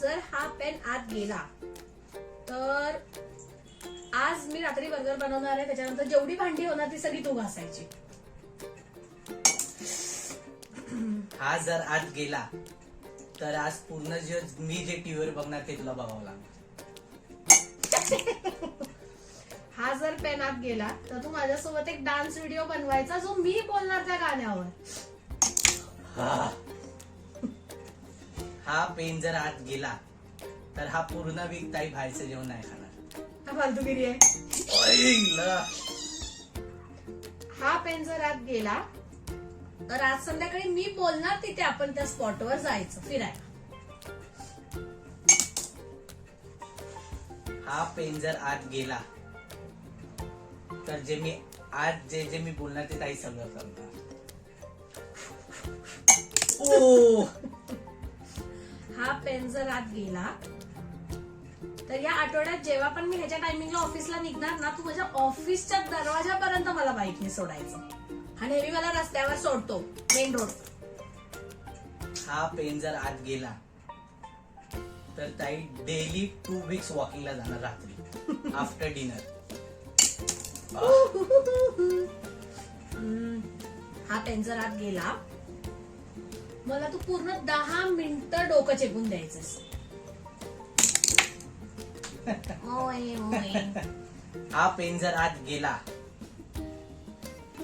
जर हा पेन आत गेला तर आज मी रात्री बर्गर बनवणार आहे, त्याच्यानंतर जेवढी भांडी होणार ती सगळी तू घासायची. हा जर आत गेला तर आज पूर्ण मी जे टीव्हीवर बघणार ते तुला बघावं लागणार. हा जर पेन आत गेला तर तू माझ्यासोबत एक डान्स व्हिडिओ बनवायचा जो मी बोलणार त्या गाण्यावर. हा पेन जर आत गेला तर हा पूर्ण वीक ताई बाहेरचं जेवण नाही खाणार. हा फालतूगिरी आहे. हा पेन जर आत गेला तर आज संध्याकाळी मी बोलणार तिथे आपण त्या स्पॉटवर जायचं फिरायला. हा पेन जर आत गेला तर जे मी बोलणार ते ताई सगळं करणार. ओ हा पेन जर आत गेला तर या आठवड्यात जेव्हा पण मी ह्याच्या टायमिंगला ऑफिसला निघणार ना, तू माझ्या ऑफिसच्या दरवाजापर्यंत मला बाईकने सोडायचं. हा नेहमी मला रस्त्यावर सोडतो, मेन रोड. हा पेन जर आत गेला तर ताई डेली 2 वीक्स वॉकिंगला जाणार रात्री आफ्टर डिनर. हा पेन जर आत गेला मला तू पूर्ण 10 मिनिटं डोकं चेपून द्यायचंस. हा पेन जर आत गेला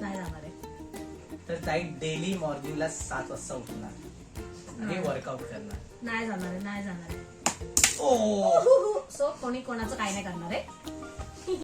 नाही जाणार आहे तर ताई डेली मॉर्निंगला 7 वाजता उठणार आणि वर्कआउट करणार. नाही जाणार आहे. ओ सो कोणी कोणाचं काय नाही करणार आहे.